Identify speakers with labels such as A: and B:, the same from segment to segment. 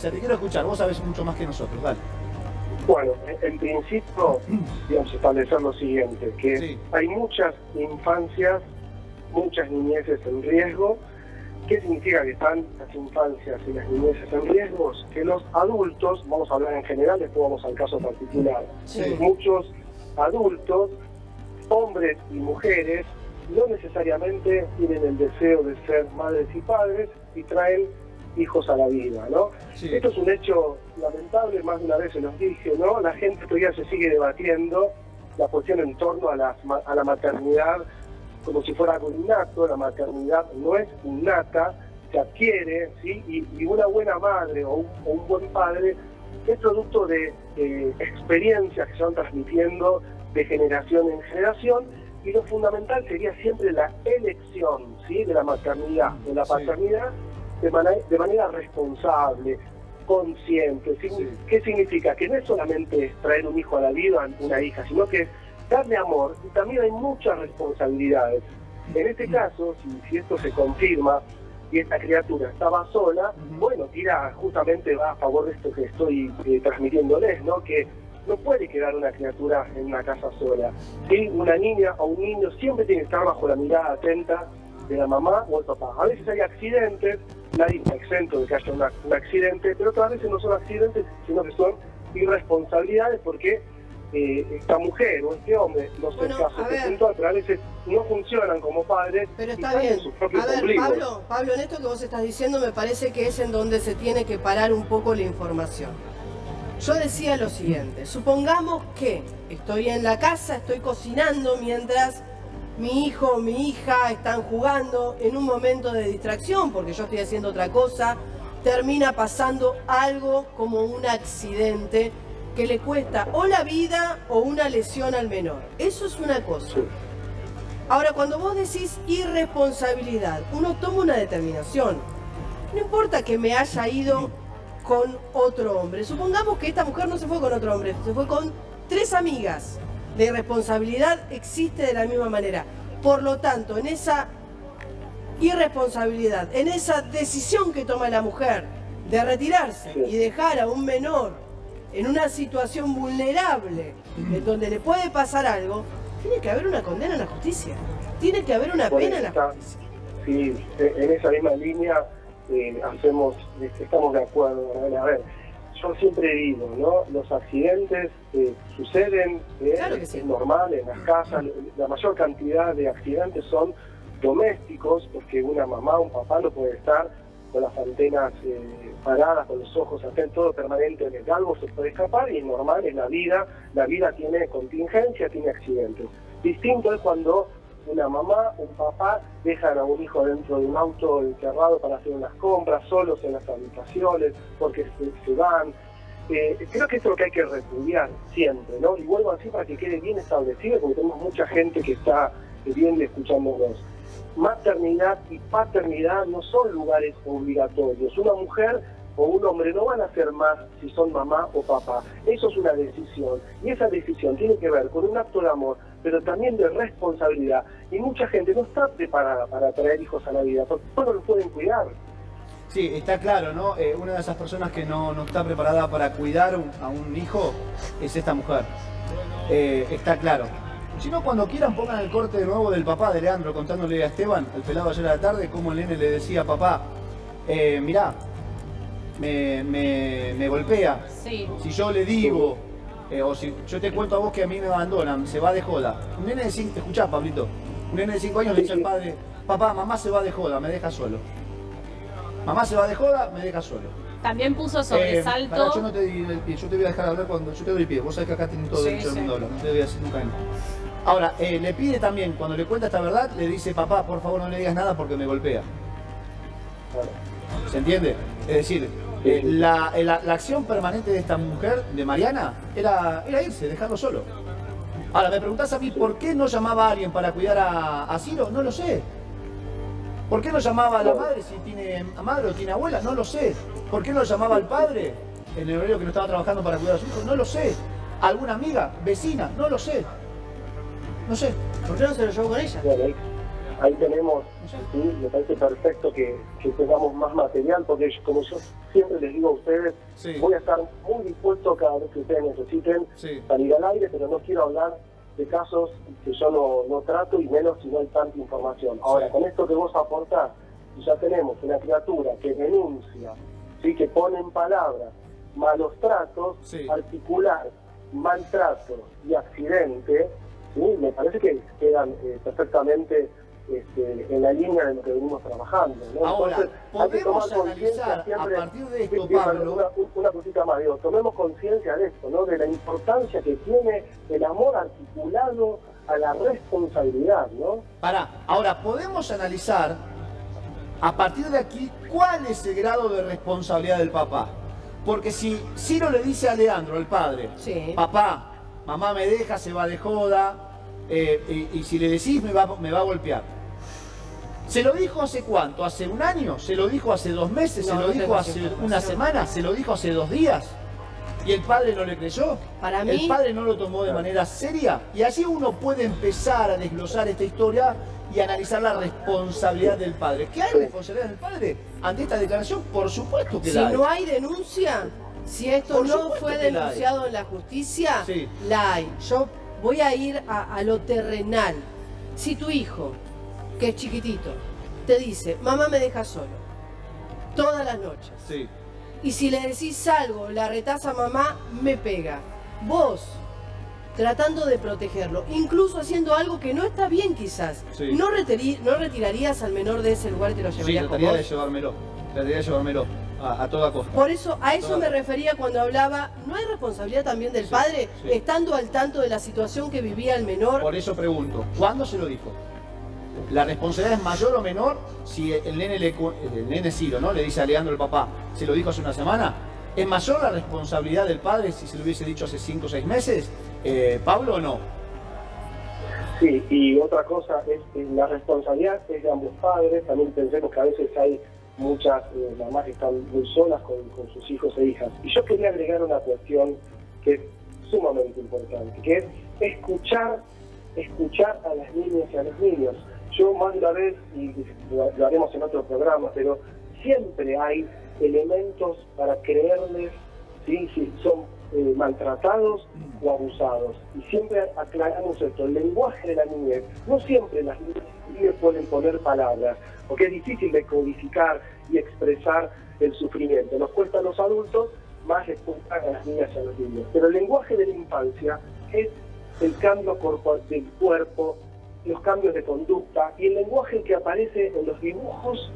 A: Te quiero escuchar, vos sabés mucho más que nosotros, dale.
B: Bueno, en principio, digamos, establecer lo siguiente, que
A: Sí.
B: hay muchas infancias, muchas niñeces en riesgo. ¿Qué significa que están las infancias y las niñeces en riesgos? Que los adultos, vamos a hablar en general, después vamos al caso particular,
A: Sí.
B: muchos adultos, hombres y mujeres, no necesariamente tienen el deseo de ser madres y padres y traen hijos a la vida, ¿no?
A: Sí.
B: Esto es un hecho lamentable, más de una vez se los dije, ¿no? La gente todavía se sigue debatiendo la cuestión en torno a la maternidad como si fuera algo innato. La maternidad no es innata, se adquiere, ¿sí? Y una buena madre o un buen padre es producto de experiencias que se van transmitiendo de generación en generación, y lo fundamental sería siempre la elección, ¿sí?, de la maternidad, de la paternidad, de manera responsable, consciente. ¿Sí?
A: Sí.
B: ¿Qué significa? Que no es solamente traer un hijo a la vida, una hija, sino que es darle amor, y también hay muchas responsabilidades. En este caso, si esto se confirma y esta criatura estaba sola, bueno, justamente va a favor de esto que estoy transmitiéndoles, ¿no? Que no puede quedar una criatura en una casa sola, ¿sí? Una niña o un niño siempre tiene que estar bajo la mirada atenta de la mamá o el papá. A veces hay accidentes, nadie está exento de que haya un accidente, pero otras veces no son accidentes, sino que son irresponsabilidades, porque esta mujer o este hombre, no sé el caso puntual, pero a veces no funcionan como padres.
C: Pero
B: y
C: está
B: están en
C: bien.
B: sus propios
C: A ver,
B: ombligos.
C: Pablo, en esto que vos estás diciendo me parece que es en donde se tiene que parar un poco la información. Yo decía lo siguiente: supongamos que estoy en la casa, estoy cocinando mientras mi hijo o mi hija están jugando, en un momento de distracción, porque yo estoy haciendo otra cosa, termina pasando algo como un accidente que le cuesta o la vida o una lesión al menor. Eso es una cosa. Ahora, cuando vos decís irresponsabilidad, uno toma una determinación. No importa que me haya ido con otro hombre. Supongamos que esta mujer no se fue con otro hombre, se fue con 3 amigas. La irresponsabilidad existe de la misma manera. Por lo tanto, en esa irresponsabilidad, en esa decisión que toma la mujer de retirarse y dejar a un menor en una situación vulnerable, en donde le puede pasar algo, tiene que haber una condena en la justicia. Tiene que haber una pena en la justicia.
B: Sí, en esa misma línea estamos de acuerdo. A ver, yo siempre digo, ¿no? Los accidentes suceden,
C: Claro que sí.
B: es normal en las casas. La mayor cantidad de accidentes son domésticos, porque una mamá o un papá no puede estar con las antenas paradas, con los ojos atentos permanentemente. Algo se puede escapar y es normal, es la vida tiene contingencia, tiene accidentes. Distinto es cuando una mamá o un papá dejan a un hijo dentro de un auto encerrado para hacer unas compras, solos en las habitaciones, porque se van. Creo que esto es lo que hay que repudiar siempre, ¿no? Y vuelvo así para que quede bien establecido, porque tenemos mucha gente que está viendo y escuchándonos. Maternidad y paternidad no son lugares obligatorios. Una mujer o un hombre no van a ser más si son mamá o papá. Eso es una decisión, y esa decisión tiene que ver con un acto de amor, pero también de responsabilidad. Y mucha gente no está preparada para traer hijos a la vida, porque no los pueden cuidar.
A: Sí, está claro, ¿no? Una de esas personas que no está preparada para cuidar a un hijo es esta mujer. Está claro. Si no, cuando quieran pongan el corte de nuevo del papá de Leandro contándole a Esteban, el pelado ayer a la tarde, cómo el nene le decía: papá, mirá, me golpea.
D: Sí.
A: Si yo le digo, o si yo te cuento a vos que a mí me abandonan, se va de joda. Un nene de 5, escuchá, Pablito, un nene de 5 años le dice al padre: papá, mamá se va de joda, me deja solo. Mamá se va de joda, me deja solo.
D: También puso sobresalto.
A: Pará, yo no te di el pie, yo te voy a dejar hablar cuando yo te doy el pie. Vos sabés que acá tienen todo el derecho del mundo a hablar, no te voy a decir nunca nada. Ahora, le pide también, cuando le cuenta esta verdad, le dice: papá, por favor no le digas nada porque me golpea. ¿Se entiende? Es decir, la acción permanente de esta mujer, de Mariana, era irse, dejarlo solo. Ahora, me preguntás a mí, ¿por qué no llamaba a alguien para cuidar a Ciro? No lo sé. ¿Por qué no llamaba a la madre si tiene madre o tiene abuela? No lo sé. ¿Por qué no llamaba al padre, el horario que no estaba trabajando para cuidar a su hijo? No lo sé. ¿Alguna amiga, vecina? No lo sé. No sé.
C: ¿Por qué no se lo llevó con ella?
B: ahí tenemos, ¿sí? Me parece perfecto que tengamos más material, porque como yo siempre les digo a ustedes,
A: Sí.
B: voy a estar muy dispuesto cada vez que ustedes necesiten
A: Sí.
B: salir al aire, pero no quiero hablar de casos que yo no trato, y menos si no hay tanta información. Ahora,
A: Sí.
B: con esto que vos aportás, ya tenemos una criatura que denuncia, ¿sí? Que pone en palabras malos tratos,
A: Sí.
B: articular maltrato y accidente, ¿sí? Me parece que quedan perfectamente en la línea de lo que venimos trabajando, ¿no?
A: Ahora,
B: Entonces, hay que tomar
A: podemos
B: conciencia
A: analizar
B: siempre.
A: a partir de esto,
B: Bien,
A: Pablo.
B: una cosita más, digo, tomemos conciencia de esto, ¿no? De la importancia que tiene el amor articulado a la responsabilidad, ¿no?
A: Ahora, podemos analizar a partir de aquí cuál es el grado de responsabilidad del papá. Porque si Ciro le dice a Leandro, el padre,
C: Sí.
A: papá, mamá me deja, se va de joda, y si le decís me va a golpear. ¿Se lo dijo hace cuánto? ¿Hace un año? ¿Se lo dijo hace 2 meses?
C: No,
A: ¿Se lo
C: no
A: dijo
C: tengo
A: hace
C: esa
A: una
C: información.
A: semana? ¿Se lo dijo hace 2 días? ¿Y el padre no le creyó?
C: Para mí-
A: El padre no lo tomó de manera seria. Y allí uno puede empezar a desglosar esta historia y analizar la responsabilidad del padre. ¿Qué hay responsabilidad del padre ante esta declaración? Por supuesto que
C: Si
A: la hay.
C: no hay denuncia, si esto
A: Por
C: no
A: supuesto
C: fue
A: que la hay.
C: denunciado en la justicia,
A: Sí.
C: la hay. Yo voy a ir a lo terrenal. Si tu hijo, que es chiquitito, te dice, mamá me deja solo, todas las noches,
A: Sí.
C: y si le decís algo, la retás a mamá, me pega. Vos, tratando de protegerlo, incluso haciendo algo que no está bien quizás,
A: Sí.
C: ¿no retirarías al menor de ese lugar y te lo
A: Sí,
C: llevarías con
A: trataría de
C: vos?
A: llevármelo. Trataría de llevármelo a toda costa.
C: Por eso, a eso
A: Toda-
C: me refería cuando hablaba, ¿no hay responsabilidad también del
A: Sí,
C: padre,
A: sí.
C: estando al tanto de la situación que vivía el menor?
A: Por eso pregunto, ¿cuándo se lo dijo? ¿La responsabilidad es mayor o menor si el nene Ciro, ¿no? Le dice a Leandro el papá, ¿se lo dijo hace una semana? ¿Es mayor la responsabilidad del padre si se lo hubiese dicho hace 5 o 6 meses? ¿Pablo o no?
B: Sí, y otra cosa es que la responsabilidad es de ambos padres. También pensemos que a veces hay muchas mamás que están muy solas con sus hijos e hijas. Y yo quería agregar una cuestión que es sumamente importante, que es escuchar a las niñas y a los niños. Yo más de una vez, y lo haremos en otro programa, pero siempre hay elementos para creerles, ¿sí? Si son maltratados o abusados. Y siempre aclaramos esto, el lenguaje de la niñez, no siempre las niñas pueden poner palabras, porque es difícil de codificar y expresar el sufrimiento. Nos cuesta a los adultos, más les cuesta a las niñas y a los niños. Pero el lenguaje de la infancia es el cambio del cuerpo, los cambios de conducta y el lenguaje que aparece en los dibujos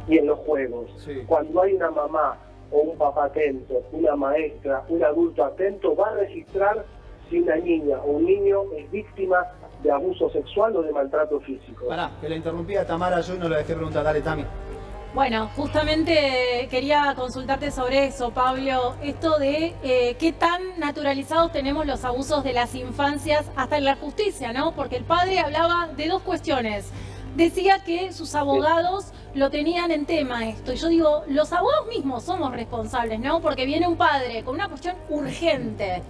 B: y en los juegos.
A: Sí.
B: Cuando hay una mamá o un papá atento, una maestra, un adulto atento, va a registrar si una niña o un niño es víctima de abuso sexual o de maltrato físico.
A: Pará, que la interrumpí a Tamara yo y no la dejé preguntar. Dale, Tami.
D: Bueno, justamente quería consultarte sobre eso, Pablo, esto de qué tan naturalizados tenemos los abusos de las infancias hasta en la justicia, ¿no? Porque el padre hablaba de 2 cuestiones. Decía que sus abogados lo tenían en tema esto. Y yo digo, los abogados mismos somos responsables, ¿no? Porque viene un padre con una cuestión urgente.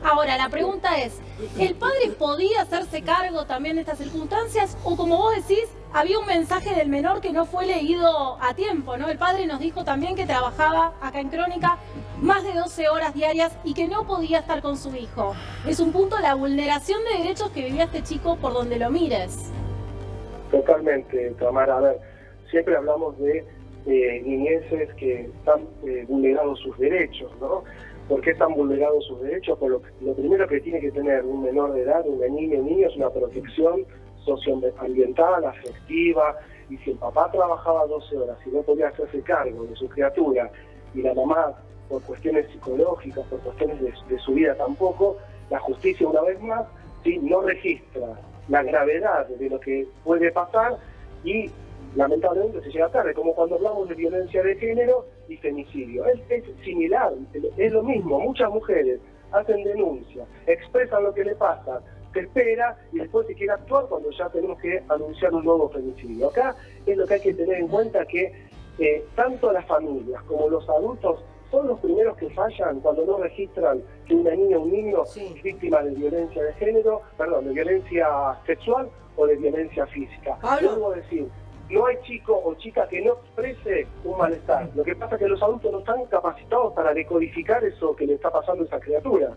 D: Ahora, la pregunta es, ¿el padre podía hacerse cargo también de estas circunstancias? O como vos decís, había un mensaje del menor que no fue leído a tiempo, ¿no? El padre nos dijo también que trabajaba acá en Crónica más de 12 horas diarias y que no podía estar con su hijo. Es un punto la vulneración de derechos que vivía este chico por donde lo mires.
B: Totalmente, Tamara. A ver, siempre hablamos de niñeces que están vulnerados sus derechos, ¿no? ¿Por qué están vulnerados sus derechos? Por lo primero que tiene que tener un menor de edad, una niña o niño, es una protección socioambiental, afectiva, y si el papá trabajaba 12 horas y no podía hacerse cargo de su criatura, y la mamá, por cuestiones psicológicas, por cuestiones de su vida tampoco, la justicia, una vez más, ¿sí? No registra la gravedad de lo que puede pasar y lamentablemente se llega tarde, como cuando hablamos de violencia de género y femicidio. Es similar, es lo mismo. Muchas mujeres hacen denuncia, expresan lo que le pasa, se espera y después se quiere actuar cuando ya tenemos que anunciar un nuevo femicidio. Acá es lo que hay que tener en cuenta, que tanto las familias como los adultos son los primeros que fallan cuando no registran que una niña o un niño
C: Sí.
B: es víctima de violencia de género, perdón, de violencia sexual o de violencia física.
C: Pablo.
B: Vuelvo a decir, no hay chico o chica que no exprese un malestar. Lo que pasa es que los adultos no están capacitados para decodificar eso que le está pasando a esa criatura.